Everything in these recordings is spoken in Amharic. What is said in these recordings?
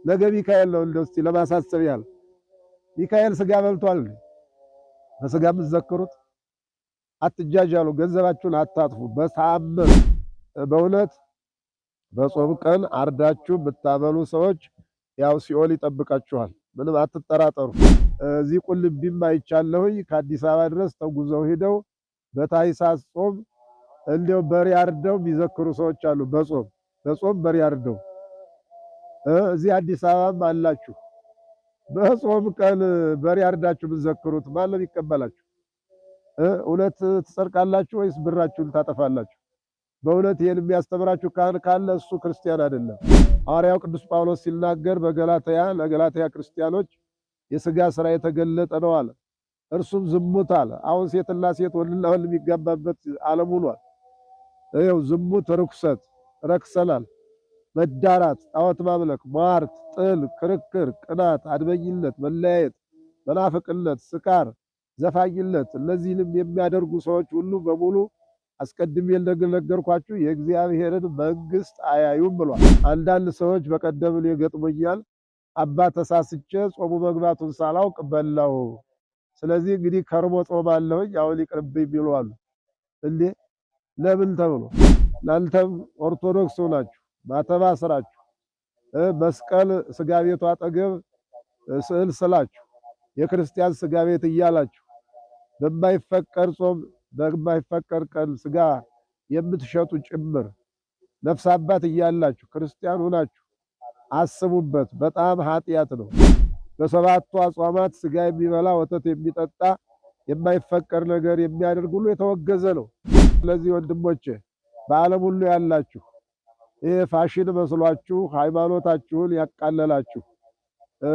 ነገ ሚካኤል ነው። እንደው እስቲ ለማሳሰብ ያህል ሚካኤል ስጋ በልቷል። በስጋ የምትዘክሩት አትጃጃሉ፣ ገንዘባችሁን አታጥፉ። በተአምር በእውነት በጾም ቀን አርዳችሁ ብታበሉ ሰዎች ያው ሲኦል ይጠብቃችኋል። ምንም አትጠራጠሩ። እዚህ ቁልቢም አይቻለሁኝ ከአዲስ አበባ ድረስ ተጉዘው ሄደው በታኅሳስ ጾም እንደው በሬ አርደው የሚዘክሩ ሰዎች አሉ። በጾም በሬ አርደው እዚህ አዲስ አበባም አላችሁ። በጾም ቀን በሬ አርዳችሁ ብትዘክሩት ማን ነው ይቀበላችሁ? እውነት ትጸድቃላችሁ ወይስ ብራችሁን ታጠፋላችሁ? በእውነት ይሄን የሚያስተምራችሁ ካህን ካለ እሱ ክርስቲያን አይደለም። ሐዋርያው ቅዱስ ጳውሎስ ሲናገር ለገላትያ ክርስቲያኖች የሥጋ ሥራ የተገለጠ ነው አለ። እርሱም ዝሙት አለ። አሁን ሴትና ሴት ወንድና ወንድ የሚጋባበት ዓለም ሆኗል። ይኸው ዝሙት፣ ርኩሰት፣ ረክሰናል፣ መዳራት፣ ጣዖት ማምለክ፣ ሟርት፣ ጥል፣ ክርክር፣ ቅናት፣ አድመኝነት፣ መለያየት፣ መናፍቅነት፣ ስካር፣ ዘፋኝነት እነዚህንም የሚያደርጉ ሰዎች ሁሉ በሙሉ አስቀድሜ እንደነገርኳችሁ የእግዚአብሔርን መንግሥት አያዩም ብሏል። አንዳንድ ሰዎች በቀደም ገጥሞኛል። አባ ተሳስቼ ጾሙ መግባቱን ሳላውቅ በላው፣ ስለዚህ እንግዲህ ከርሞ ጾማለሁኝ አሁን ይቅርብኝ የሚሉ አሉ። እንዴ ለምን ተብሎ? እናንተም ኦርቶዶክስ ሆናችሁ ማተባ ስራችሁ መስቀል ስጋ ቤቱ አጠገብ ስዕል ስላችሁ የክርስቲያን ስጋ ቤት እያላችሁ በማይፈቀር ጾም በማይፈቀር ቀን ስጋ የምትሸጡ ጭምር ነፍስ አባት እያላችሁ ክርስቲያን ሆናችሁ አስቡበት። በጣም ኃጢአት ነው። በሰባቱ አጽዋማት ስጋ የሚበላ ወተት የሚጠጣ የማይፈቀር ነገር የሚያደርግ ሁሉ የተወገዘ ነው። ስለዚህ ወንድሞቼ በዓለም ሁሉ ያላችሁ ይሄ ፋሽን መስሏችሁ ሃይማኖታችሁን ያቃለላችሁ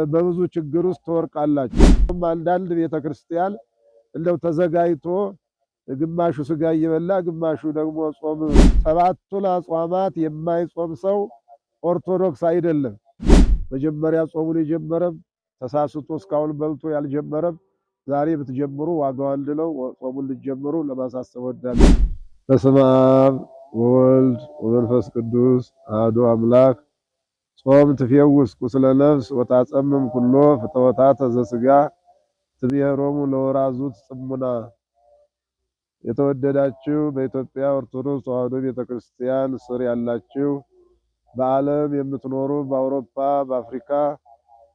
በብዙ ችግር ውስጥ ትወርቃላችሁ። አንዳንድ ቤተክርስቲያን እንደው ተዘጋጅቶ ግማሹ ስጋ እየበላ ግማሹ ደግሞ ጾም ሰባቱን አጽዋማት የማይጾም ሰው ኦርቶዶክስ አይደለም። መጀመሪያ ጾሙን የጀመረም ተሳስቶ እስካሁን በልቶ ያልጀመረም ዛሬ ብትጀምሩ ዋጋው ነው። ጾሙን ልትጀምሩ ለማሳሰብ ወዳለሁ። በስመ አብ ወወልድ ወመንፈስ ቅዱስ አሐዱ አምላክ። ጾም ትፌውስ ቁስለ ነፍስ ወታጸምም ኩሎ ፍትወታተ ዘሥጋ ትብሔሮሙ ለወራዙት ጽሙና። የተወደዳችሁ በኢትዮጵያ ኦርቶዶክስ ተዋሕዶ ቤተክርስቲያን ስር ያላችሁ በዓለም የምትኖሩ በአውሮፓ፣ በአፍሪካ፣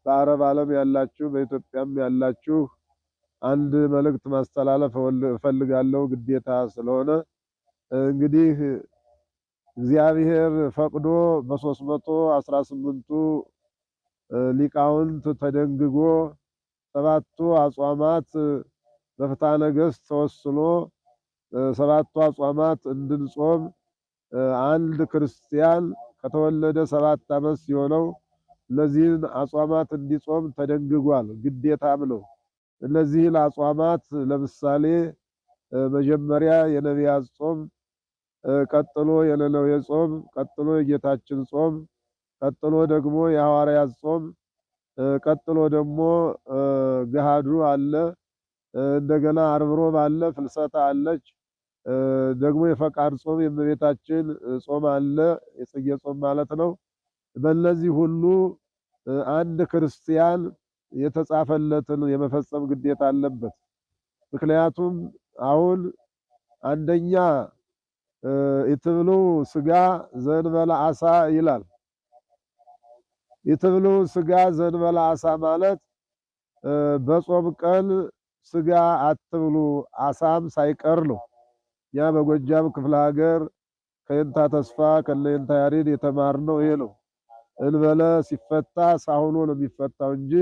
በአረብ ዓለም ያላችሁ በኢትዮጵያም ያላችሁ አንድ መልእክት ማስተላለፍ እፈልጋለሁ ግዴታ ስለሆነ እንግዲህ እግዚአብሔር ፈቅዶ በ318ቱ ሊቃውንት ተደንግጎ ሰባቱ አጽዋማት በፍትሐ ነገሥት ተወስኖ ሰባቱ አጽዋማት እንድንጾም አንድ ክርስቲያን ከተወለደ 7 ዓመት ሲሆነው እነዚህን አጽዋማት እንዲጾም ተደንግጓል፣ ግዴታም ነው። እነዚህን አጽዋማት ለምሳሌ መጀመሪያ የነቢያት ጾም፣ ቀጥሎ የነነዌ ጾም፣ ቀጥሎ የጌታችን ጾም፣ ቀጥሎ ደግሞ የሐዋርያት ጾም፣ ቀጥሎ ደግሞ ገሃዱ አለ፣ እንደገና ዓርብ ሮብ አለ፣ ፍልሰታ አለች፣ ደግሞ የፈቃድ ጾም የእመቤታችን ጾም አለ፣ የጽጌ ጾም ማለት ነው። በእነዚህ ሁሉ አንድ ክርስቲያን የተጻፈለትን የመፈጸም ግዴታ አለበት። ምክንያቱም አሁን አንደኛ ኢትብሉ ስጋ ዘእንበለ ዓሣ ይላል። ኢትብሉ ስጋ ዘእንበለ ዓሣ ማለት በጾም ቀን ስጋ አትብሉ ዓሣም ሳይቀር ነው። ያ በጎጃም ክፍለ ሀገር ከየንታ ተስፋ ከነየንታ ያሬድ የተማርነው ይሄ ነው። እንበለ ሲፈታ ሳሁኖ ነው የሚፈታው እንጂ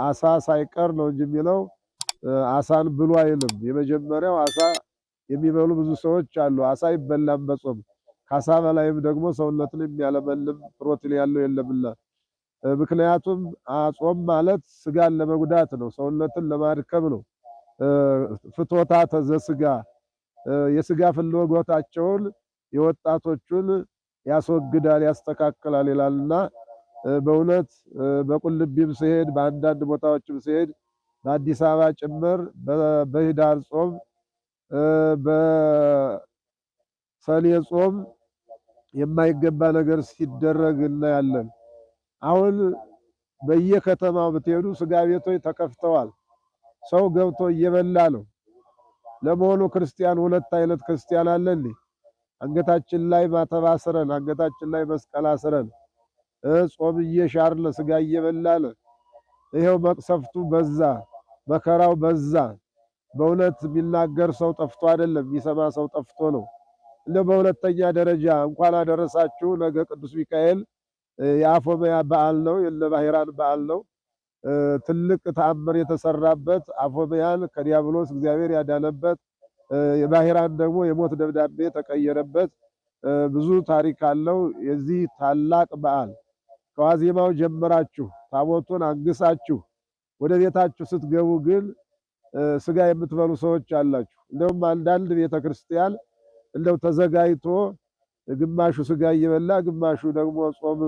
ዓሣ ሳይቀር ነው እንጂ የሚለው ዓሣን ብሉ አይልም። የመጀመሪያው ዓሣ የሚበሉ ብዙ ሰዎች አሉ። ዓሣ ይበላም በጾም ከዓሣ በላይም ደግሞ ሰውነትን የሚያለመልም ፕሮቲን ያለው የለምና። ምክንያቱም ጾም ማለት ስጋን ለመጉዳት ነው፣ ሰውነትን ለማድከም ነው። ፍትወታተ ዘሥጋ የስጋ ፍላጎታቸውን የወጣቶቹን ያስወግዳል ያስተካክላል ይላልና በእውነት በቁልቢም ሲሄድ በአንዳንድ ቦታዎችም ሲሄድ በአዲስ አበባ ጭምር በህዳር ጾም በሰኔ ጾም የማይገባ ነገር ሲደረግ እናያለን። አሁን በየከተማው ብትሄዱ ስጋ ቤቶች ተከፍተዋል። ሰው ገብቶ እየበላ ነው። ለመሆኑ ክርስቲያን ሁለት አይነት ክርስቲያን አለ እንዴ? አንገታችን ላይ ማተብ አስረን፣ አንገታችን ላይ መስቀል አስረን ጾም እየሻርን ስጋ እየበላን ይሄው መቅሰፍቱ በዛ፣ መከራው በዛ። በእውነት የሚናገር ሰው ጠፍቶ አይደለም፣ የሚሰማ ሰው ጠፍቶ ነው። እንደው በሁለተኛ ደረጃ እንኳን አደረሳችሁ። ነገ ቅዱስ ሚካኤል የአፎመያ በዓል ነው፣ የለባህራን በዓል ነው። ትልቅ ተአምር የተሰራበት አፎመያን ከዲያብሎስ እግዚአብሔር ያዳነበት፣ የባህራን ደግሞ የሞት ደብዳቤ ተቀየረበት ብዙ ታሪክ አለው። የዚህ ታላቅ በዓል ከዋዜማው ጀምራችሁ ታቦቱን አንግሳችሁ ወደ ቤታችሁ ስትገቡ ግን ስጋ የምትበሉ ሰዎች አላችሁ። እንደውም አንዳንድ ቤተክርስቲያን እንደው ተዘጋጅቶ ግማሹ ስጋ እየበላ ግማሹ ደግሞ ጾም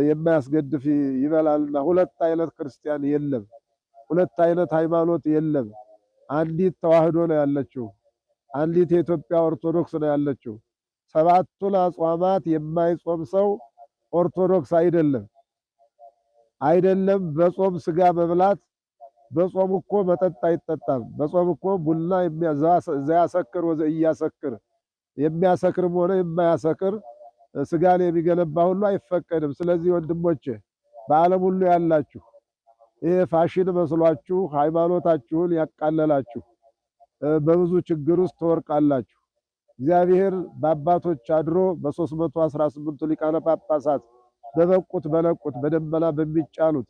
የማያስገድፍ ይበላልና ሁለት አይነት ክርስቲያን የለም። ሁለት አይነት ሃይማኖት የለም። አንዲት ተዋህዶ ነው ያለችው። አንዲት የኢትዮጵያ ኦርቶዶክስ ነው ያለችው። ሰባቱን አጽዋማት የማይጾም ሰው ኦርቶዶክስ አይደለም። በጾም ስጋ መብላት፣ በጾም እኮ መጠጥ አይጠጣም። በጾም እኮ ቡና ዘያሰክር ወዘኢያሰክር የሚያሰክርም ሆነ የማያሰክር ስጋን የሚገነባ ሁሉ አይፈቀድም። ስለዚህ ወንድሞቼ በዓለም ሁሉ ያላችሁ ይሄ ፋሽን መስሏችሁ ሃይማኖታችሁን ያቃለላችሁ በብዙ ችግር ውስጥ ትወርቃላችሁ። እግዚአብሔር በአባቶች አድሮ በ318 ሊቃነ ጳጳሳት በበቁት በነቁት በደመና በሚጫኑት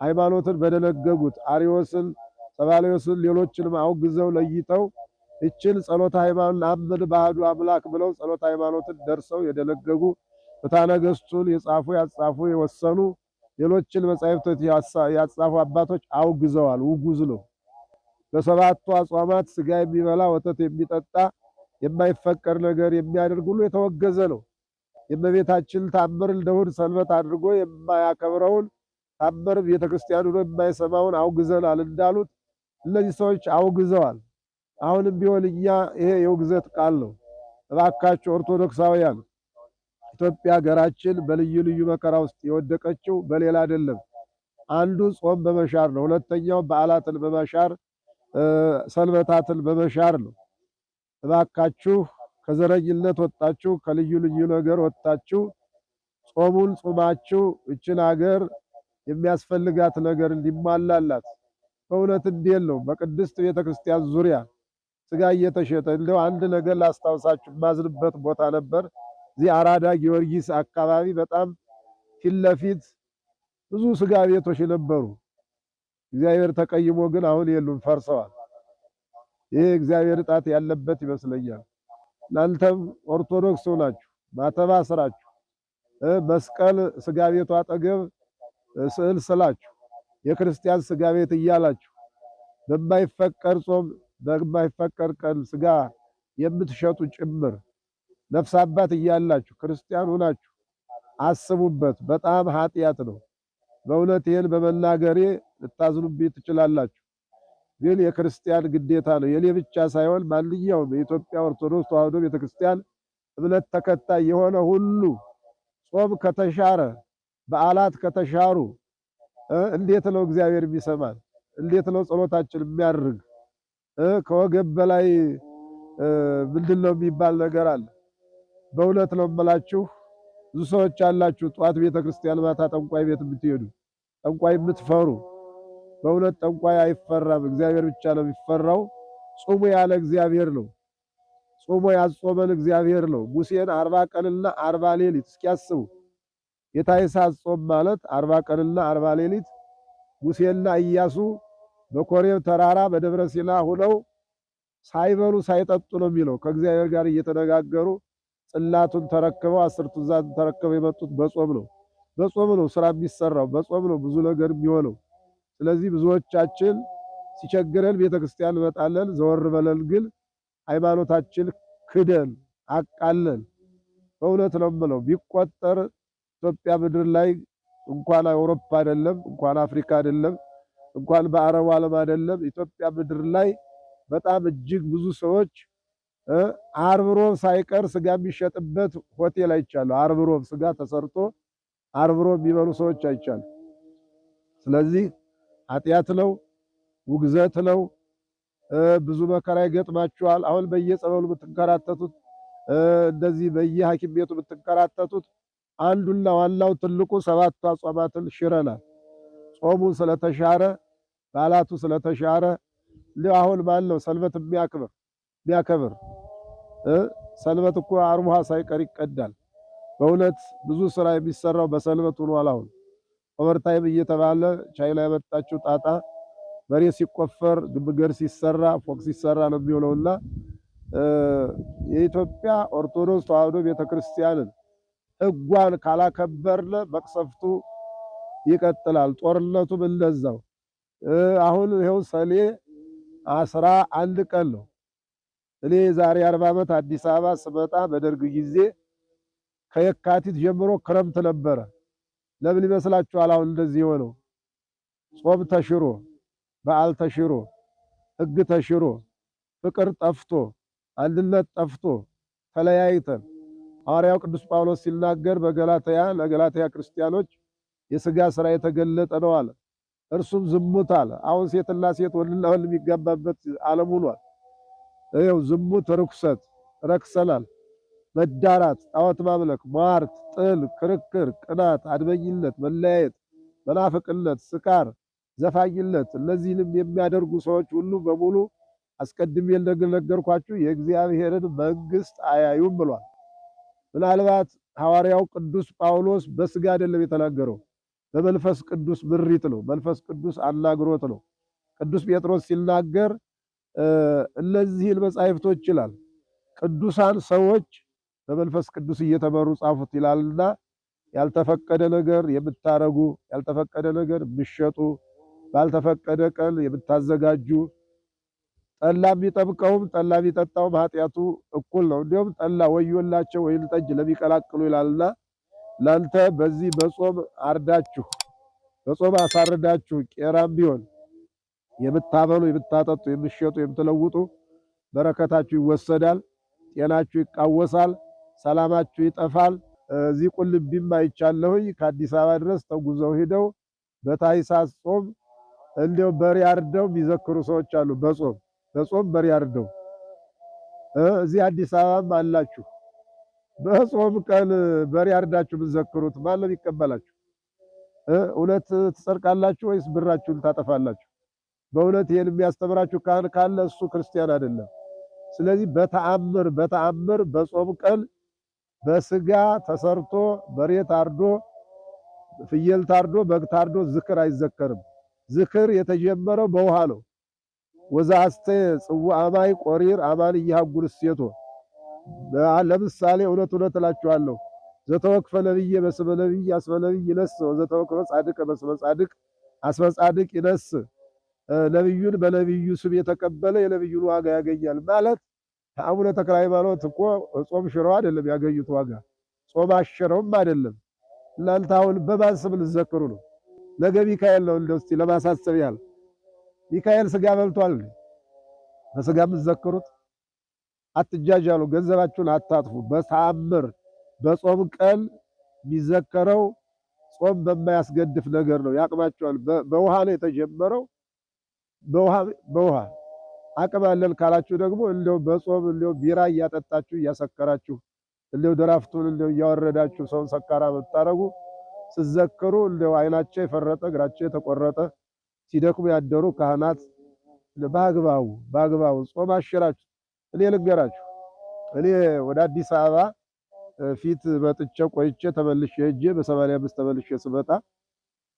ሃይማኖትን በደነገጉት አሪዮስን፣ ሰባልዮስን ሌሎችንም አውግዘው ለይተው እችን ጸሎተ ሃይማኖት አምን በአሐዱ አምላክ ብለው ጸሎተ ሃይማኖትን ደርሰው የደነገጉ ፍትሐ ነገሥቱን የጻፉ ያጻፉ የወሰኑ ሌሎችን መጻሕፍቶች ያጻፉ አባቶች አውግዘዋል። ውጉዝ ነው። በሰባቱ አጽዋማት ስጋ የሚበላ ወተት የሚጠጣ የማይፈቀር ነገር የሚያደርግ ሁሉ የተወገዘ ነው። የእመቤታችን ታምር እንደ እሑድ ሰንበት አድርጎ የማያከብረውን ታምር ቤተክርስቲያኑ የማይሰማውን አውግዘናል እንዳሉት እነዚህ ሰዎች አውግዘዋል። አሁንም ቢሆን እኛ ይሄ የውግዘት ቃል ነው። እባካችሁ ኦርቶዶክሳውያን ኢትዮጵያ ሀገራችን በልዩ ልዩ መከራ ውስጥ የወደቀችው በሌላ አይደለም። አንዱ ጾም በመሻር ነው። ሁለተኛው በዓላትን በመሻር ሰንበታትን በመሻር ነው። እባካችሁ ከዘረኝነት ወጣችሁ ከልዩ ልዩ ነገር ወጣችሁ ጾሙን ጾማችሁ እችን ሀገር የሚያስፈልጋት ነገር እንዲሟላላት በእውነት እንዴት ነው በቅድስት ቤተክርስቲያን ዙሪያ ስጋ እየተሸጠ እንደው አንድ ነገር ላስታውሳችሁ ማዝንበት ቦታ ነበር። እዚህ አራዳ ጊዮርጊስ አካባቢ በጣም ፊት ለፊት ብዙ ስጋ ቤቶች ነበሩ። እግዚአብሔር ተቀይሞ ግን አሁን የሉም፣ ፈርሰዋል። ይሄ እግዚአብሔር ጣት ያለበት ይመስለኛል። እናንተም ኦርቶዶክስ ሆናችሁ ማተባ ስራችሁ መስቀል ስጋ ቤቱ አጠገብ ስዕል ስላችሁ የክርስቲያን ስጋ ቤት እያላችሁ በማይፈቀር ጾም በማይፈቀር ቀን ስጋ የምትሸጡ ጭምር ነፍስ አባት እያላችሁ ክርስቲያን ሆናችሁ አስቡበት። በጣም ኃጢአት ነው። በእውነት ይሄን በመናገሬ ልታዝኑብኝ ትችላላችሁ፣ ግን የክርስቲያን ግዴታ ነው። የኔ ብቻ ሳይሆን ማንኛውም የኢትዮጵያ ኦርቶዶክስ ተዋሕዶ ቤተክርስቲያን እምነት ተከታይ የሆነ ሁሉ ጾም ከተሻረ በዓላት ከተሻሩ እንዴት ነው እግዚአብሔር የሚሰማን? እንዴት ነው ጸሎታችን የሚያርግ? ከወገብ በላይ ምንድነው የሚባል ነገር አለ። በእውነት ነው የምላችሁ። ብዙ ሰዎች አላችሁ ጧት ቤተክርስቲያን ማታ ጠንቋይ ቤት የምትሄዱ ጠንቋይ የምትፈሩ። በእውነት ጠንቋይ አይፈራም፣ እግዚአብሔር ብቻ ነው የሚፈራው። ጾሙ ያለ እግዚአብሔር ነው። ጾሙ ያጾመን እግዚአብሔር ነው። ሙሴን 40 ቀንና 40 ሌሊት እስኪያስቡ የታኅሳስ ጾም ማለት 40 ቀንና 40 ሌሊት ሙሴና ኢያሱ በኮሬብ ተራራ በደብረ ሲና ሆነው ሳይበሉ ሳይጠጡ ነው የሚለው ከእግዚአብሔር ጋር እየተነጋገሩ ጽላቱን ተረክበው 10 ትእዛዛትን ተረክበው የመጡት በጾም ነው። በጾም ነው ስራ የሚሰራው፣ በጾም ነው ብዙ ነገር የሚሆነው። ስለዚህ ብዙዎቻችን ሲቸግረን ቤተክርስቲያን እንመጣለን፣ ዘወር በለን ግን ሃይማኖታችን ክደን አቃለን። በእውነት ነው የምለው ቢቆጠር ኢትዮጵያ ምድር ላይ እንኳን አውሮፓ አይደለም እንኳን አፍሪካ አይደለም እንኳን በአረቡ ዓለም አይደለም ኢትዮጵያ ምድር ላይ በጣም እጅግ ብዙ ሰዎች ዓርብ ሮብ ሳይቀር ስጋ የሚሸጥበት ሆቴል አይቻለሁ። ዓርብ ሮብ ስጋ ተሰርቶ አርብሮ የሚበሉ ሰዎች አይቻሉ። ስለዚህ ኃጢአት ነው፣ ውግዘት ነው። ብዙ መከራ ይገጥማችኋል። አሁን በየጸበሉ የምትንከራተቱት እንደዚህ በየሐኪም ቤቱ የምትንከራተቱት አንዱና ዋናው ትልቁ ሰባቱ አጽዋማትን ሽረናል። ጾሙ ስለተሻረ በዓላቱ ስለተሻረ አሁን ማን ነው ሰንበት የሚያከብር? ሰንበት እኮ አርቡሃ ሳይቀር ይቀዳል። በእውነት ብዙ ስራ የሚሰራው በሰንበት ሆኗል። አሁን ኦቨርታይም እየተባለ ቻይና ያመጣችው ጣጣ መሬት ሲቆፈር ግብገር ሲሰራ ፎቅ ሲሰራ ነው የሚውለውና የኢትዮጵያ ኦርቶዶክስ ተዋሕዶ ቤተክርስቲያንን ሕጓን ካላከበርነ መቅሰፍቱ ይቀጥላል። ጦርነቱም እንደዛው። አሁን ይኸው ሰኔ 11 ቀን ነው። እኔ ዛሬ 40 ዓመት አዲስ አበባ ስመጣ በደርግ ጊዜ ከየካቲት ጀምሮ ክረምት ነበረ። ለምን ይመስላችኋል? አሁን እንደዚህ የሆነው ጾም ተሽሮ፣ በዓል ተሽሮ፣ ሕግ ተሽሮ፣ ፍቅር ጠፍቶ፣ አንድነት ጠፍቶ ተለያይተን ሐዋርያው ቅዱስ ጳውሎስ ሲናገር በገላትያ ለገላትያ ክርስቲያኖች የሥጋ ሥራ የተገለጠ ነው አለ። እርሱም ዝሙት አለ። አሁን ሴትና ሴት ወንድና ወንድ የሚጋባበት ዓለም ሆኗል። ይኸው ዝሙት፣ ርኩሰት፣ ረክሰናል። መዳራት፣ ጣዖት ማምለክ፣ ሟርት፣ ጥል፣ ክርክር፣ ቅናት፣ አድመኝነት፣ መለያየት፣ መናፍቅነት፣ ስካር፣ ዘፋኝነት እነዚህንም የሚያደርጉ ሰዎች ሁሉ በሙሉ አስቀድሜ እንደነገርኳችሁ የእግዚአብሔርን መንግሥት አያዩም ብሏል። ምናልባት ሐዋርያው ቅዱስ ጳውሎስ በሥጋ አይደለም የተናገረው፣ በመንፈስ ቅዱስ ምሪት ነው። መንፈስ ቅዱስ አናግሮት ነው። ቅዱስ ጴጥሮስ ሲናገር እነዚህን መጻሕፍቶች ይላል ቅዱሳን ሰዎች በመንፈስ ቅዱስ እየተመሩ ጻፉት ይላልና ያልተፈቀደ ነገር የምታረጉ፣ ያልተፈቀደ ነገር የምትሸጡ፣ ባልተፈቀደ ቀን የምታዘጋጁ፣ ጠላ የሚጠምቀውም ጠላ የሚጠጣውም ኃጢአቱ እኩል ነው። እንዲሁም ጠላ ወዮላቸው ወይን ጠጅ ለሚቀላቅሉ ይላልና እናንተ በዚህ በጾም አርዳችሁ በጾም አሳርዳችሁ ቄራም ቢሆን የምታበሉ፣ የምታጠጡ፣ የምትሸጡ፣ የምትለውጡ በረከታችሁ ይወሰዳል፣ ጤናችሁ ይቃወሳል፣ ሰላማችሁ ይጠፋል። እዚህ ቁልቢም አይቻለሁኝ ከአዲስ አበባ ድረስ ተጉዘው ሄደው በታኅሳስ ጾም እንደው በሬ አርደው የሚዘክሩ ሰዎች አሉ። በጾም በሬ አርደው እዚህ አዲስ አበባም አላችሁ። በጾም ቀን በሬ አርዳችሁ የምትዘክሩት ማን ነው የሚቀበላችሁ? እውነት ትጸድቃላችሁ ወይስ ብራችሁን ታጠፋላችሁ? በእውነት ይሄን የሚያስተምራችሁ ካህን ካለ እሱ ክርስቲያን አይደለም። ስለዚህ በተአምር በጾም ቀን በስጋ ተሰርቶ በሬ ታርዶ ፍየል ታርዶ በግ ታርዶ ዝክር አይዘከርም። ዝክር የተጀመረው በውሃ ነው። ወዛስተ ጽዋ አማይ ቆሪር አማን ይሃጉል ሴቶ ለምሳሌ እውነት እላችኋለሁ ዘተወክፈ ነብይ በስመ ነብይ አስመ ነብይ ይነስ ወዘተወክፈ ጻድቅ በስመ ጻድቅ አስመ ጻድቅ ይነስ። ነብዩን በነብዩ ስም የተቀበለ የነብዩን ዋጋ ያገኛል ማለት አቡነ ተክለ ሃይማኖት እኮ ጾም ሽረው አይደለም ያገኙት ዋጋ፣ ጾም አሽረውም አይደለም። እናንተ አሁን በማን ስም ልትዘክሩ ነው? ነገ ሚካኤል ነው። እንደው እስቲ ለማሳሰብ ያህል ሚካኤል ስጋ በልቷል። በስጋ የምትዘክሩት አትጃጃሉ፣ ገንዘባችሁን አታጥፉ። በተአምር በጾም ቀን የሚዘከረው ጾም በማያስገድፍ ነገር ነው። ያቅማቸዋል። በውሃ ነው የተጀመረው። በውሃ አቅም አለን ካላችሁ ደግሞ እንደው በጾም እንደው ቢራ እያጠጣችሁ እያሰከራችሁ እንደው ድራፍቱን እንደው እያወረዳችሁ ሰውን ሰካራ ብታረጉ ሲዘክሩ እንደው አይናቸው የፈረጠ እግራቸው የተቆረጠ ሲደክሙ ያደሩ ካህናት በአግባቡ ጾም አሽራችሁ። እኔ ልንገራችሁ፣ እኔ ወደ አዲስ አበባ ፊት መጥቼ ቆይቼ ተመልሼ ሄጄ በ85 ተመልሼ ስመጣ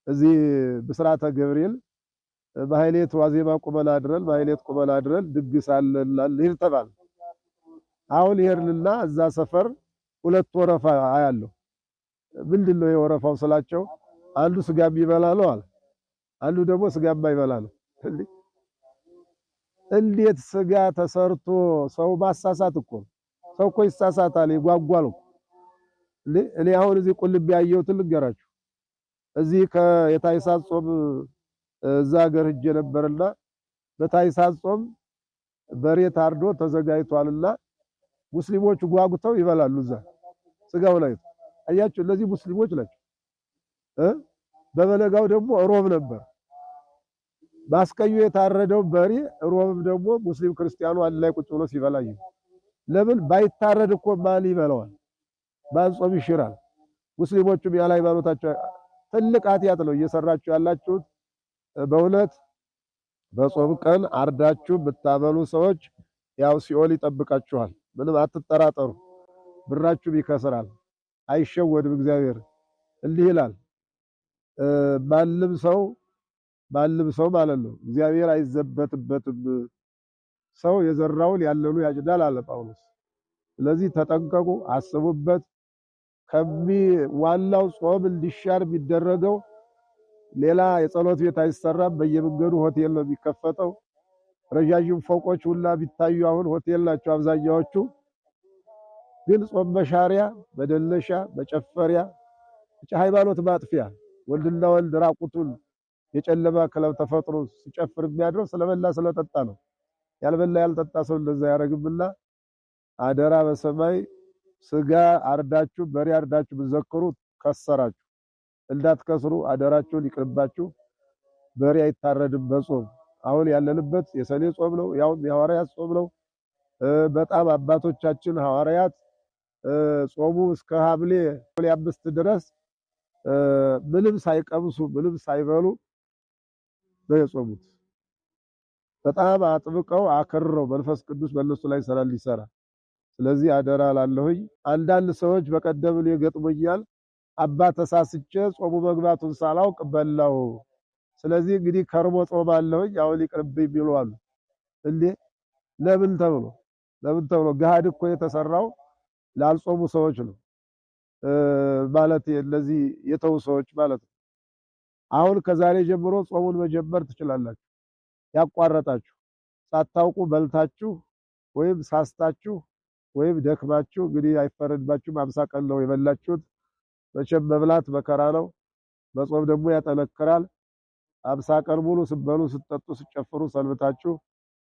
እዚህ ብስራተ ገብርኤል በኃይሌት ዋዜማ ቁመና አድረን በኃይሌት ቁመና አድረን ድግስ አለላል ይል ተባለ። አሁን ይሄርንና እዛ ሰፈር 2 ወረፋ አያለሁ። ምንድነው የወረፋው ስላቸው አንዱ ስጋ የሚበላ ነው አለ፣ አንዱ ደግሞ ስጋ የማይበላ ነው። እንዴት ስጋ ተሰርቶ ሰው ማሳሳት እኮ ሰው እኮ ይሳሳታል፣ ይጓጓል እኮ። እኔ አሁን እዚህ ቁልቢ ያየሁትን ልንገራችሁ። እዚህ የታኅሳስ ጾም እዛ ሀገር ሄጄ ነበርና በታኅሳስ ጾም በሬ ታርዶ ተዘጋጅቷልና ሙስሊሞች ጓጉተው ይበላሉ። እዛ ስጋው ላይ አያችሁ፣ እነዚህ ሙስሊሞች ናቸው። በበለጋው ደግሞ ሮብ ነበር። ማስቀዩ የታረደው በሬ ሮብም ደግሞ ሙስሊም ክርስቲያኑ አንድ ላይ ቁጭ ብሎ ሲበላዩ ለምን ባይታረድ እኮ ማን ይበላዋል? ማን ጾም ይሽራል? ሙስሊሞቹም ያለ ሃይማኖታቸው ትልቅ ኃጢአት ነው እየሰራችሁ ያላችሁት። በእውነት በጾም ቀን አርዳችሁ ብታበሉ ሰዎች ያው ሲኦል ይጠብቃችኋል። ምንም አትጠራጠሩ። ብራችሁም ይከስራል። አይሸወድም እግዚአብሔር። እንዲህ ይላል ማንም ሰው ማለት ነው እግዚአብሔር አይዘበትበትም። ሰው የዘራውን ያንኑ ያጭዳል አለ ጳውሎስ። ስለዚህ ተጠንቀቁ፣ አስቡበት። ዋናው ጾም እንዲሻር የሚደረገው ሌላ የጸሎት ቤት አይሰራም። በየመንገዱ ሆቴል ነው የሚከፈተው። ረጃጅም ፎቆች ሁላ ቢታዩ አሁን ሆቴል ናቸው አብዛኛዎቹ። ግን ጾም መሻሪያ፣ መደለሻ፣ መጨፈሪያ፣ ሃይማኖት ማጥፊያ ወንድና ወንድ ራቁቱን የጨለማ ክለብ ተፈጥሮ ሲጨፍር የሚያድረው ስለበላ ስለጠጣ ነው። ያልበላ ያልጠጣ ሰው እንደዛ ያደርግምና አደራ በሰማይ ስጋ አርዳችሁ በሬ አርዳችሁ ብትዘክሩ ከሰራችሁ። እንዳትከስሩ አደራችሁን ይቅርባችሁ። በሬ አይታረድም በጾም። አሁን ያለንበት የሰኔ ጾም ነው፣ ያው የሐዋርያት ጾም ነው። በጣም አባቶቻችን ሐዋርያት ጾሙ እስከ ሐምሌ 5 ድረስ ምንም ሳይቀምሱ ምንም ሳይበሉ ነው የጾሙት። በጣም አጥብቀው አከረው መንፈስ ቅዱስ በእነሱ ላይ ስራ ሊሰራ። ስለዚህ አደራ ላለሁኝ አንዳንድ ሰዎች በቀደም ገጥሞኛል። አባ ተሳስቼ ጾሙ መግባቱን ሳላውቅ በላው፣ ስለዚህ እንግዲህ ከርሞ ጾም አለሁኝ አሁን ይቅርብኝ የሚሉ አሉ። እንዴ ለምን ተብሎ ገሃድ እኮ የተሰራው ላልጾሙ ሰዎች ነው ማለት እነዚህ የተው ሰዎች ማለት ነው። አሁን ከዛሬ ጀምሮ ጾሙን መጀመር ትችላላችሁ። ያቋረጣችሁ ሳታውቁ በልታችሁ ወይም ሳስታችሁ ወይም ደክማችሁ እንግዲህ አይፈረድባችሁም። 50 ቀን ነው የበላችሁት። መቼም መብላት መከራ ነው፣ መጾም ደግሞ ያጠነክራል። 50 ቀን ሙሉ ስትበሉ ስትጠጡ ስትጨፍሩ ሰንብታችሁ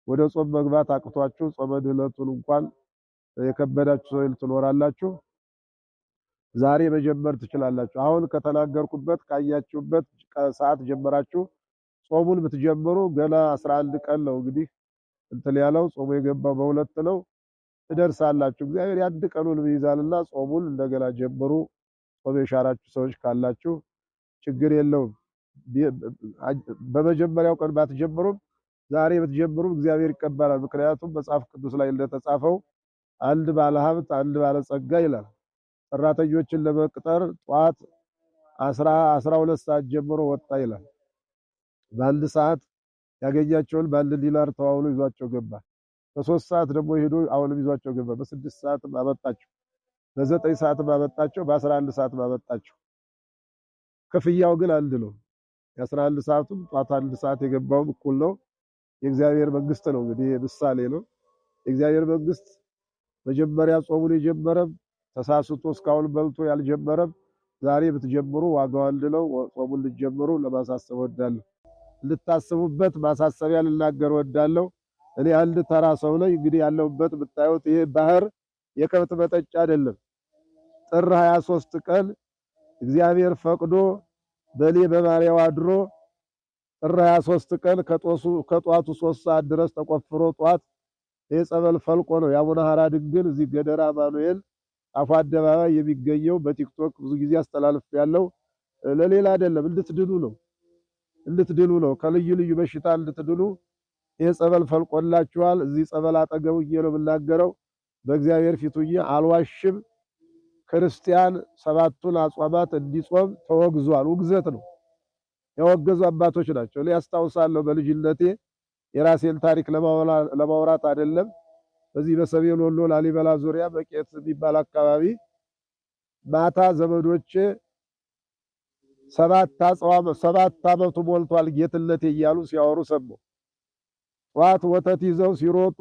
ወደ ጾም መግባት አቅቷችሁ ጾመ ድህነቱን እንኳን የከበዳችሁ ሰው ትኖራላችሁ። ዛሬ መጀመር ትችላላችሁ። አሁን ከተናገርኩበት ካያችሁበት ሰዓት ጀምራችሁ ጾሙን ብትጀምሩ ገና 11 ቀን ነው እንግዲህ እንትን ያለው ጾሙ የገባው በሁለት ነው ትደርሳላችሁ። እግዚአብሔር ያንድ ቀኑን ይይዛልና ጾሙን እንደገና ጀምሩ። ጾም የሻራችሁ ሰዎች ካላችሁ ችግር የለውም። በመጀመሪያው ቀን ባትጀምሩም ዛሬ ብትጀምሩም እግዚአብሔር ይቀበላል። ምክንያቱም መጽሐፍ ቅዱስ ላይ እንደተጻፈው አንድ ባለሀብት አንድ ባለጸጋ ይላል ሰራተኞችን ለመቅጠር ጧት 12 ሰዓት ጀምሮ ወጣ ይላል። በአንድ ሰዓት ያገኛቸውን በአንድ ዲናር ተዋውሎ ይዟቸው ገባ። በ3 ሰዓት ደግሞ ሄዶ አሁንም ይዟቸው ገባ። በ6 ሰዓትም አመጣቸው፣ በ9 ሰዓትም አመጣቸው፣ በ11 ሰዓትም አመጣቸው። ክፍያው ግን አንድ ነው። የ11 ሰዓቱም ጧት 1 ሰዓት የገባውም እኩል ነው። የእግዚአብሔር መንግስት ነው እንግዲህ ምሳሌ ነው። የእግዚአብሔር መንግስት መጀመሪያ ጾሙን የጀመረም ተሳስቶ እስካሁን በልቶ ያልጀመረም ዛሬ ብትጀምሩ ዋጋው አንድ ነው። ጾሙን ልትጀምሩ ለማሳሰብ ወዳለሁ። ልታስቡበት ማሳሰቢያ ልናገር ወዳለሁ። እኔ አንድ ተራ ሰው ነኝ። እንግዲህ ያለሁበት ብታዩት ይሄ ባህር የከብት መጠጫ አይደለም። ጥር 23 ቀን እግዚአብሔር ፈቅዶ በኔ በማርያው አድሮ ጥር 23 ቀን ከጧቱ 3 ሰዓት ድረስ ተቆፍሮ ጧት የጸበል ፈልቆ ነው የአቡነ ሐራ ድንግል እዚህ ገደራ አማኑኤል ጣፎ አደባባይ የሚገኘው። በቲክቶክ ብዙ ጊዜ አስተላልፍ ያለው ለሌላ አይደለም፣ እንድትድኑ ነው። ከልዩ ልዩ በሽታ እንድትድኑ ይሄ ጸበል ፈልቆላችኋል። እዚህ ጸበል አጠገቡ ነው የምናገረው። በእግዚአብሔር ፊቱኝ አልዋሽም። ክርስቲያን 7ቱን አጽዋማት እንዲጾም ተወግዟል። ውግዘት ነው። የወገዙ አባቶች ናቸው። እኔ አስታውሳለሁ በልጅነቴ የራሴን ታሪክ ለማውራት አይደለም። በዚህ በሰሜን ወሎ ላሊበላ ዙሪያ መቄት የሚባል አካባቢ ማታ ዘመዶቼ 7 ዓመቱ ሞልቷል ጌትነቴ እያሉ ሲያወሩ ሰማሁ። ጧት ወተት ይዘው ሲሮጡ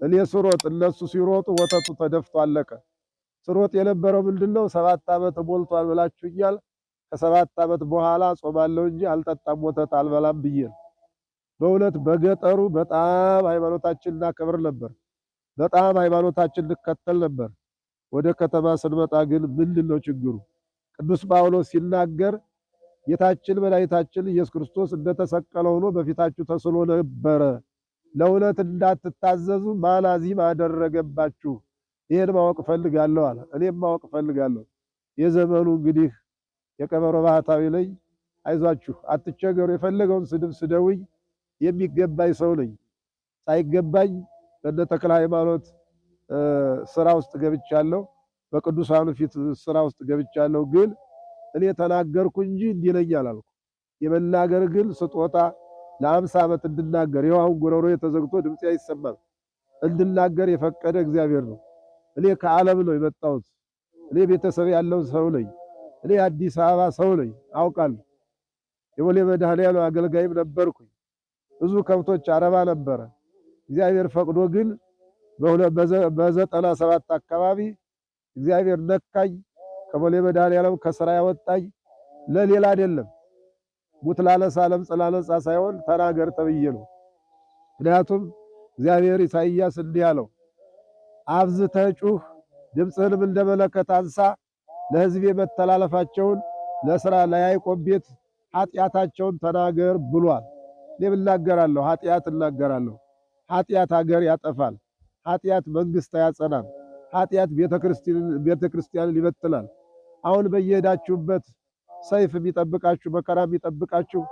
እኔ ስሮጥ እነሱ ሲሮጡ ወተቱ ተደፍቶ አለቀ። ስሮጥ የነበረው ምንድነው 7 ዓመት ሞልቷል ብላችሁኛል፣ ከ7 ዓመት በኋላ ጾማለሁ እንጂ አልጠጣም ወተት አልበላም ብዬ። በእውነት በገጠሩ በጣም ሃይማኖታችንን እናከብር ነበር፣ በጣም ሃይማኖታችንን እንከተል ነበር። ወደ ከተማ ስንመጣ ግን ምንድነው ችግሩ? ቅዱስ ጳውሎስ ሲናገር ጌታችን መድኃኒታችን ኢየሱስ ክርስቶስ እንደተሰቀለ ሆኖ በፊታችሁ ተስሎ ነበረ። ለእውነት እንዳትታዘዙ ማን አዚም አደረገባችሁ? ይሄን ማወቅ ፈልጋለሁ አለ። እኔም ማወቅ ፈልጋለሁ። የዘመኑ እንግዲህ የቀበሮ ባህታዊ ነኝ። አይዟችሁ አትቸገሩ፣ የፈለገውን ስድብ ስደውኝ የሚገባኝ ሰው ነኝ። ሳይገባኝ በእነ ተክለ ሃይማኖት ስራ ውስጥ ገብቻለሁ፣ በቅዱሳኑ ፊት ስራ ውስጥ ገብቻለሁ። ግን እኔ ተናገርኩ እንጂ እንዲህ ነኝ አላልኩ። የመናገር ግን ስጦታ ለ50 ዓመት እንድናገር ይኸው አሁን ጉሮሮዬ ተዘግቶ ድምጼ አይሰማም እንድናገር የፈቀደ እግዚአብሔር ነው። እኔ ከዓለም ነው የመጣሁት። እኔ ቤተሰብ ያለው ሰው ነኝ። እኔ አዲስ አበባ ሰው ነኝ አውቃለሁ። የቦሌ መድኃኔዓለም አገልጋይም ነበርኩኝ። ብዙ ከብቶች አረባ ነበረ። እግዚአብሔር ፈቅዶ ግን በ97 አካባቢ እግዚአብሔር ነካኝ። ከቦሌ መድኃኔዓለም ከስራ ያወጣኝ ለሌላ አይደለም። ሙት ላነሳ ለምጽ ላነጻ ሳይሆን ተናገር ተብዬ ነው። ምክንያቱም እግዚአብሔር ኢሳይያስ እንዲህ አለው፣ አብዝተህ ጩህ፣ ድምፅህንም እንደ መለከት አንሳ፣ ለሕዝቤ መተላለፋቸውን ለስራ ለያዕቆብ ቤት ኃጢአታቸውን ተናገር ብሏል። እኔም እናገራለሁ፣ ኃጢአት እናገራለሁ። ኃጢአት ሀገር ያጠፋል። ኃጢአት መንግስት ያጸናል። ኃጢአት ቤተክርስቲያንን ይበትናል። አሁን በየሄዳችሁበት ሰይፍ የሚጠብቃችሁ መከራ የሚጠብቃችሁ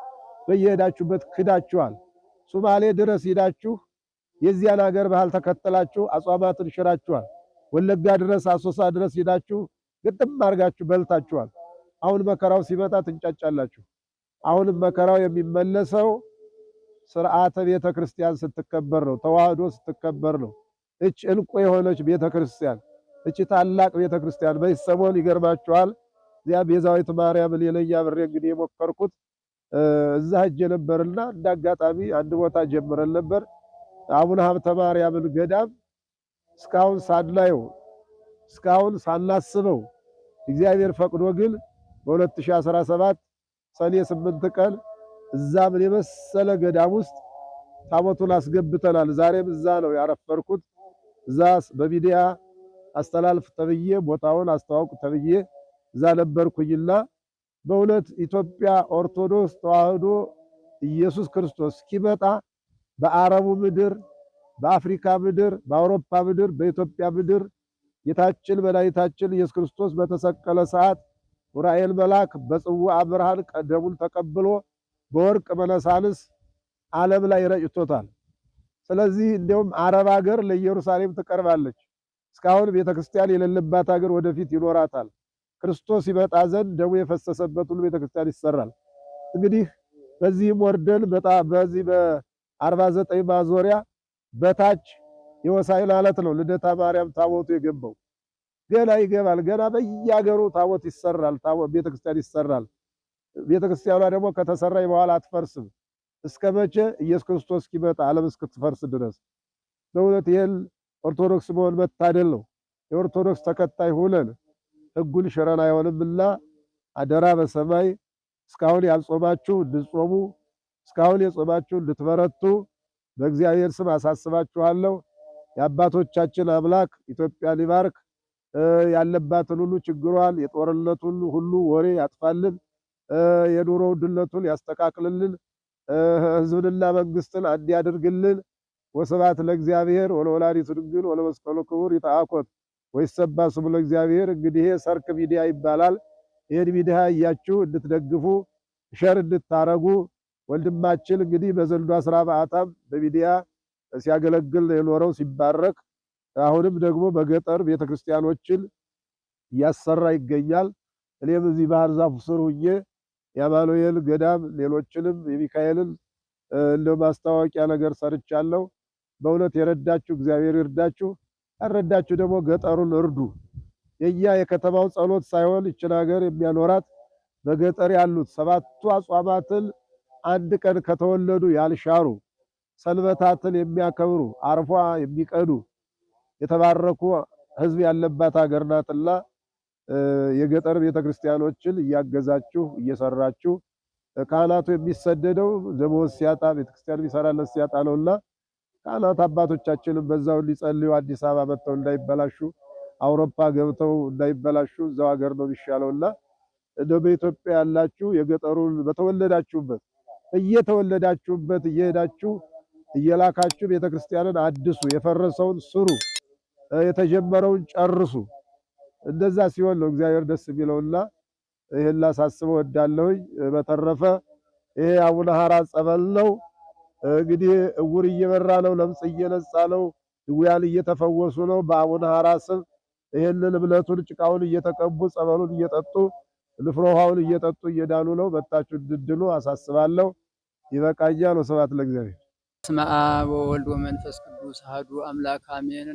በየሄዳችሁበት ክዳችኋል። ሶማሌ ድረስ ሄዳችሁ የዚያን ሀገር ባህል ተከተላችሁ አጽዋማትን ሽራችኋል። ወለጋ ድረስ አሶሳ ድረስ ሄዳችሁ ግጥም አድርጋችሁ በልታችኋል። አሁን መከራው ሲመጣ ትንጫጫላችሁ። አሁንም መከራው የሚመለሰው ስርዓተ ቤተክርስቲያን ስትከበር ነው። ተዋህዶ ስትከበር ነው። እች እንቁ የሆነች ቤተክርስቲያን፣ እች ታላቅ ቤተክርስቲያን በሰሞን ይገርማችኋል። እዚያ ቤዛዊት ማርያም ለለያ ብሬ እንግዲህ የሞከርኩት እዛ ሄጄ ነበርና እንዳጋጣሚ አንድ ቦታ ጀምረን ነበር። አቡነ ሀብተ ማርያምን ገዳም እስካሁን ሳናየው እስካሁን ሳናስበው እግዚአብሔር ፈቅዶ ግን በ2017 ሰኔ 8 ቀን እዛ ምን የመሰለ ገዳም ውስጥ ታቦቱን አስገብተናል። ዛሬም እዛ ነው ያረፈርኩት። እዛ በሚዲያ አስተላልፍ ተብዬ ቦታውን አስተዋውቅ ተብዬ እዛ ነበርኩኝና በእውነት ኢትዮጵያ ኦርቶዶክስ ተዋህዶ ኢየሱስ ክርስቶስ እስኪመጣ በአረቡ ምድር፣ በአፍሪካ ምድር፣ በአውሮፓ ምድር፣ በኢትዮጵያ ምድር ጌታችን መድኃኒታችን ኢየሱስ ክርስቶስ በተሰቀለ ሰዓት ዑራኤል መልአክ በጽዋ ብርሃን ደሙን ተቀብሎ በወርቅ መነሳንስ ዓለም ላይ ረጭቶታል። ስለዚህ እንደውም አረብ ሀገር ለኢየሩሳሌም ትቀርባለች። እስካሁን ቤተክርስቲያን የሌለባት ሀገር ወደፊት ይኖራታል። ክርስቶስ ይመጣ ዘንድ ደሙ የፈሰሰበት ሁሉ ቤተክርስቲያን ይሰራል። እንግዲህ በዚህም ወርደን በዚህ በ49 ማዞሪያ በታች የወሳይን አለት ነው ልደታ ማርያም ታቦቱ የገባው። ገና ይገባል። ገና በየሀገሩ ታቦት ይሰራል። ቤተክርስቲያን ይሰራል። ቤተክርስቲያኗ ደግሞ ከተሰራይ በኋላ አትፈርስም። እስከ መቼ? ኢየሱስ ክርስቶስ እስኪመጣ ዓለም እስክትፈርስ ድረስ። በእውነት ይሄን ኦርቶዶክስ መሆን መታደል ነው። የኦርቶዶክስ ተከታይ ሆነን ሕጉን ሽረን አይሆንምና አደራ በሰማይ እስካሁን ያልጾማችሁ እንድትጾሙ፣ እስካሁን የጾማችሁ እንድትበረቱ በእግዚአብሔር ስም አሳስባችኋለሁ። የአባቶቻችን አምላክ ኢትዮጵያን ይባርክ። ያለባትን ሁሉ ችግሯን፣ የጦርነቱን ሁሉ ወሬ ያጥፋልን። የኑሮ ውድነቱን ያስተካክልልን። ሕዝብንና መንግስትን አንድ ያድርግልን። ወስብሐት ለእግዚአብሔር ወለወላዲቱ ድንግል ወለመስቀሉ ክቡር ይትአኮት ወይሰባ ስሙ ለእግዚአብሔር። እንግዲህ ሰርክ ሚዲያ ይባላል። ይሄን ሚዲያ እያችሁ እንድትደግፉ ሸር እንድታረጉ ወንድማችን እንግዲህ በዘንዶ 10 በዓታም በሚዲያ ሲያገለግል የኖረው ሲባረክ፣ አሁንም ደግሞ በገጠር ቤተክርስቲያኖችን እያሰራ ይገኛል። እኔም እዚህ ባህር ዛፍ ስር ሁኜ የአማኑኤል ገዳም ሌሎችንም የሚካኤልን እንደ ማስታወቂያ ነገር ሰርቻለሁ። በእውነት የረዳችሁ እግዚአብሔር ይርዳችሁ፣ ያልረዳችሁ ደግሞ ገጠሩን እርዱ። የኛ የከተማው ጸሎት ሳይሆን ይችን ሀገር የሚያኖራት በገጠር ያሉት 7ቱ አጽዋማትን አንድ ቀን ከተወለዱ ያልሻሩ ሰንበታትን የሚያከብሩ አርፏ የሚቀዱ የተባረኩ ሕዝብ ያለባት ሀገር ናትና የገጠር ቤተክርስቲያኖችን እያገዛችሁ እየሰራችሁ ካህናቱ የሚሰደደው ደሞዝ ሲያጣ ቤተክርስቲያን የሚሰራለት ሲያጣ ነውና ካህናት አባቶቻችንም በዛው ሊጸልዩ አዲስ አበባ መጥተው እንዳይበላሹ፣ አውሮፓ ገብተው እንዳይበላሹ እዛው ሀገር ነው የሚሻለውና እንደው በኢትዮጵያ ያላችሁ የገጠሩን በተወለዳችሁበት እየተወለዳችሁበት እየሄዳችሁ እየላካችሁ ቤተክርስቲያንን አድሱ፣ የፈረሰውን ስሩ፣ የተጀመረውን ጨርሱ። እንደዛ ሲሆን ነው እግዚአብሔር ደስ የሚለውና ይሄን ላሳስበው እወዳለሁኝ። በተረፈ ይሄ አቡነ ሐራ ጸበል ነው እንግዲህ እውር እየበራ ነው፣ ለምጽ እየነጻ ነው፣ ድውያን እየተፈወሱ ነው። በአቡነ ሐራ ስም ይሄንን እምነቱን ጭቃውን እየተቀቡ ጸበሉን እየጠጡ ንፍሮ ውሃውን እየጠጡ እየዳኑ ነው። መጣችሁ እንድድኑ አሳስባለሁ። ይበቃኛል። ወስብሐት ለእግዚአብሔር። በስመ አብ ወወልድ ወመንፈስ ቅዱስ አሐዱ አምላክ አሜን።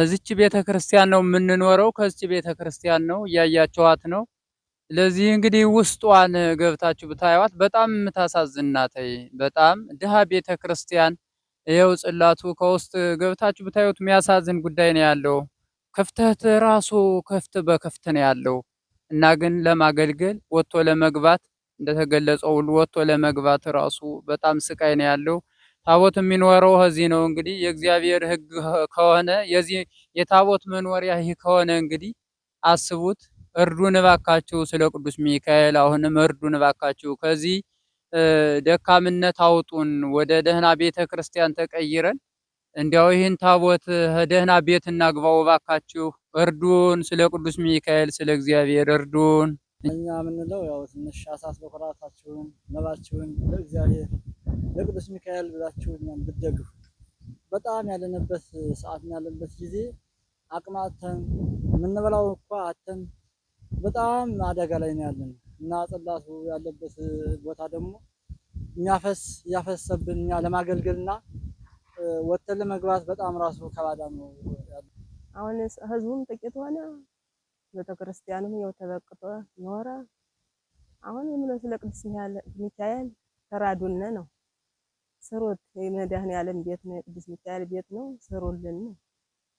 እዚች ቤተክርስቲያን ነው የምንኖረው። ከዚች ቤተክርስቲያን ነው እያያችኋት ነው። ስለዚህ እንግዲህ ውስጧን ገብታችሁ ብታዩት በጣም የምታሳዝን ናት። በጣም ድሃ ቤተክርስቲያን ይኸው ጽላቱ ከውስጥ ገብታችሁ ብታዩት የሚያሳዝን ጉዳይ ነው ያለው። ክፍተት ራሱ ክፍት በክፍት ነው ያለው እና ግን ለማገልገል ወጥቶ ለመግባት እንደተገለጸው ሁሉ ወጥቶ ለመግባት ራሱ በጣም ስቃይ ነው ያለው። ታቦት የሚኖረው እዚህ ነው። እንግዲህ የእግዚአብሔር ሕግ ከሆነ የዚህ የታቦት መኖሪያ ይህ ከሆነ እንግዲህ አስቡት። እርዱን እባካችሁ፣ ስለ ቅዱስ ሚካኤል አሁንም እርዱን እባካችሁ። ከዚህ ደካምነት አውጡን፣ ወደ ደህና ቤተ ክርስቲያን ተቀይረን እንዲያው ይህን ታቦት ደህና ቤት እናግባው እባካችሁ። እርዱን፣ ስለ ቅዱስ ሚካኤል ስለ እግዚአብሔር እርዱን። እኛ የምንለው ያው ትንሽ አሳስ በኩራታችሁን መባችሁን ለእግዚአብሔር ለቅዱስ ሚካኤል ብላችሁ እኛን ብትደግፉ። በጣም ያለንበት ሰዓት ያለንበት ጊዜ አቅማተን የምንበላው እንኳ አተን በጣም አደጋ ላይ ነው ያለን እና ጽላቱ ያለበት ቦታ ደግሞ እያፈሰብን እኛ ለማገልገልና ወተን ለመግባት በጣም ራሱ ከባድ ነው ያለው። አሁን ህዝቡም ጥቂት ሆነ፣ ቤተክርስቲያኑም ያው ተበቅጦ ኖረ። አሁን የምለው ስለ ቅዱስ ሚካኤል ተራዱነ ነው። ስሩት። የመድኃኔዓለም ቤት ነው፣ የቅዱስ ሚካኤል ቤት ነው። ስሩልን፣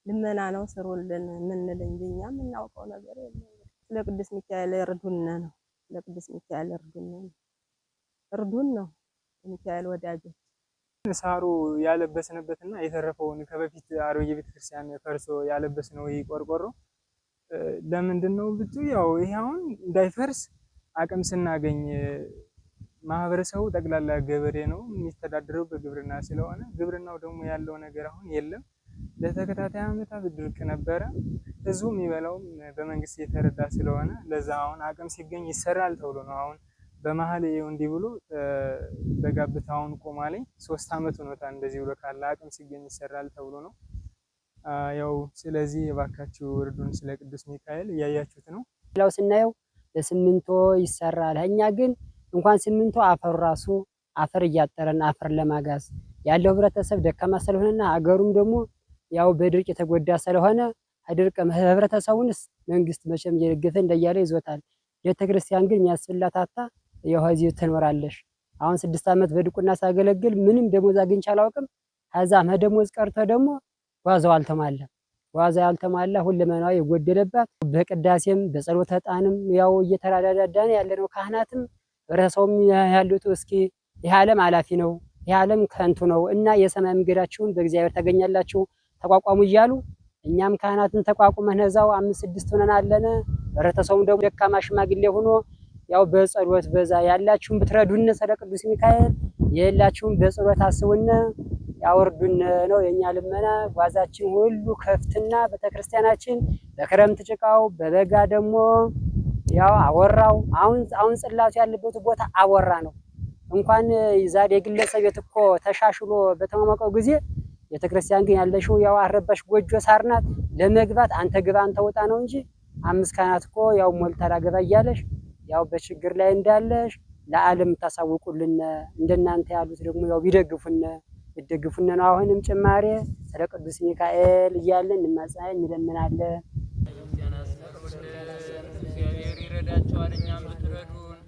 ልመና ነው። ስሩልን ምንል እንጂ እኛ የምናውቀው ነገር የለም። ስለ ቅዱስ ሚካኤል እርዱነ ነው። ለቅዱስ ሚካኤል እርዱን ነው። ሚካኤል ወዳጆች ሳሩ ያለበስነበትና የተረፈውን ከበፊት አሮጌ ቤተክርስቲያን ፈርሶ ያለበስነው ይሄ ቆርቆሮ ለምንድን ነው ብቱ ያው ይሄ አሁን እንዳይፈርስ አቅም ስናገኝ ማህበረሰቡ ጠቅላላ ገበሬ ነው የሚተዳደረው በግብርና ስለሆነ ግብርናው ደግሞ ያለው ነገር አሁን የለም። ለተከታታይ ዓመታት ድርቅ ነበረ። ህዝቡ የሚበላው በመንግስት የተረዳ ስለሆነ ለዛ አሁን አቅም ሲገኝ ይሰራል ተብሎ ነው። አሁን በመሀል ይሄው እንዲህ ብሎ በጋብታውን ቆማለኝ 3 አመት ሆኖታል። እንደዚህ ብሎ ካለ አቅም ሲገኝ ይሰራል ተብሎ ነው። ያው ስለዚህ የባካችሁ እርዱን፣ ስለ ቅዱስ ሚካኤል እያያችሁት ነው። ሌላው ስናየው ለሲሚንቶ ይሰራል። እኛ ግን እንኳን ሲሚንቶ አፈር ራሱ አፈር እያጠረን አፈር ለማጋዝ ያለው ህብረተሰብ ደካማ ስለሆነና አገሩም ደግሞ ያው በድርቅ የተጎዳ ስለሆነ ድርቅ ህብረተሰቡንስ መንግስት መቼም እየደገፈ እንደያለ ይዞታል። ቤተክርስቲያን ግን የሚያስፈልጋታታ ያው እዚህ ትኖራለሽ። አሁን 6 አመት በድቁና ሳገለግል ምንም ደሞዝ አግኝቼ አላውቅም። ከዛም ደሞዝ ቀርቶ ደግሞ ዋዛው አልተሟላ ሁለመናው የጎደለባት በቅዳሴም በጸሎተ ዕጣንም ያው እየተራዳዳን ያለነው ካህናትም ህብረተሰቡም ያሉት እስኪ ይህ ዓለም አላፊ ነው፣ ይህ ዓለም ከንቱ ነው እና የሰማይ መንገዳችሁን በእግዚአብሔር ታገኛላችሁ ተቋቋሙ እያሉ እኛም ካህናትን ተቋቁመን እዛው 5-6 ሆነን አለነ። ህብረተሰቡም ደግሞ ደካማ ሽማግሌ ሆኖ ያው በጸሎት በዛ ያላችሁን ብትረዱን ስለ ቅዱስ ሚካኤል የላችሁን በጸሎት አስቡን ያወርዱን ነው የኛ ልመና። ጓዛችን ሁሉ ከፍትና ቤተክርስቲያናችን በክረምት ጭቃው በበጋ ደግሞ ያው አወራው። አሁን ጽላቱ ያለበት ቦታ አወራ ነው። እንኳን ዛሬ የግለሰብ ቤት እኮ ተሻሽሎ በተማመቀው ጊዜ ቤተክርስቲያን ግን ያለሽው ያው አረባሽ ጎጆ ሳርናት ለመግባት አንተ ግባ አንተ ወጣ ነው እንጂ 5 ካህናት እኮ ያው ሞልተራ ገባ እያለሽ ያው በችግር ላይ እንዳለሽ ለዓለም ታሳውቁልን። እንደናንተ ያሉት ደግሞ ያው ቢደግፉን ነው። አሁንም ጭማሬ ስለ ቅዱስ ሚካኤል እያለን እንማጸን እንለምናለን። እግዚአብሔር ይረዳቸዋል፣ እኛም ብትረዱን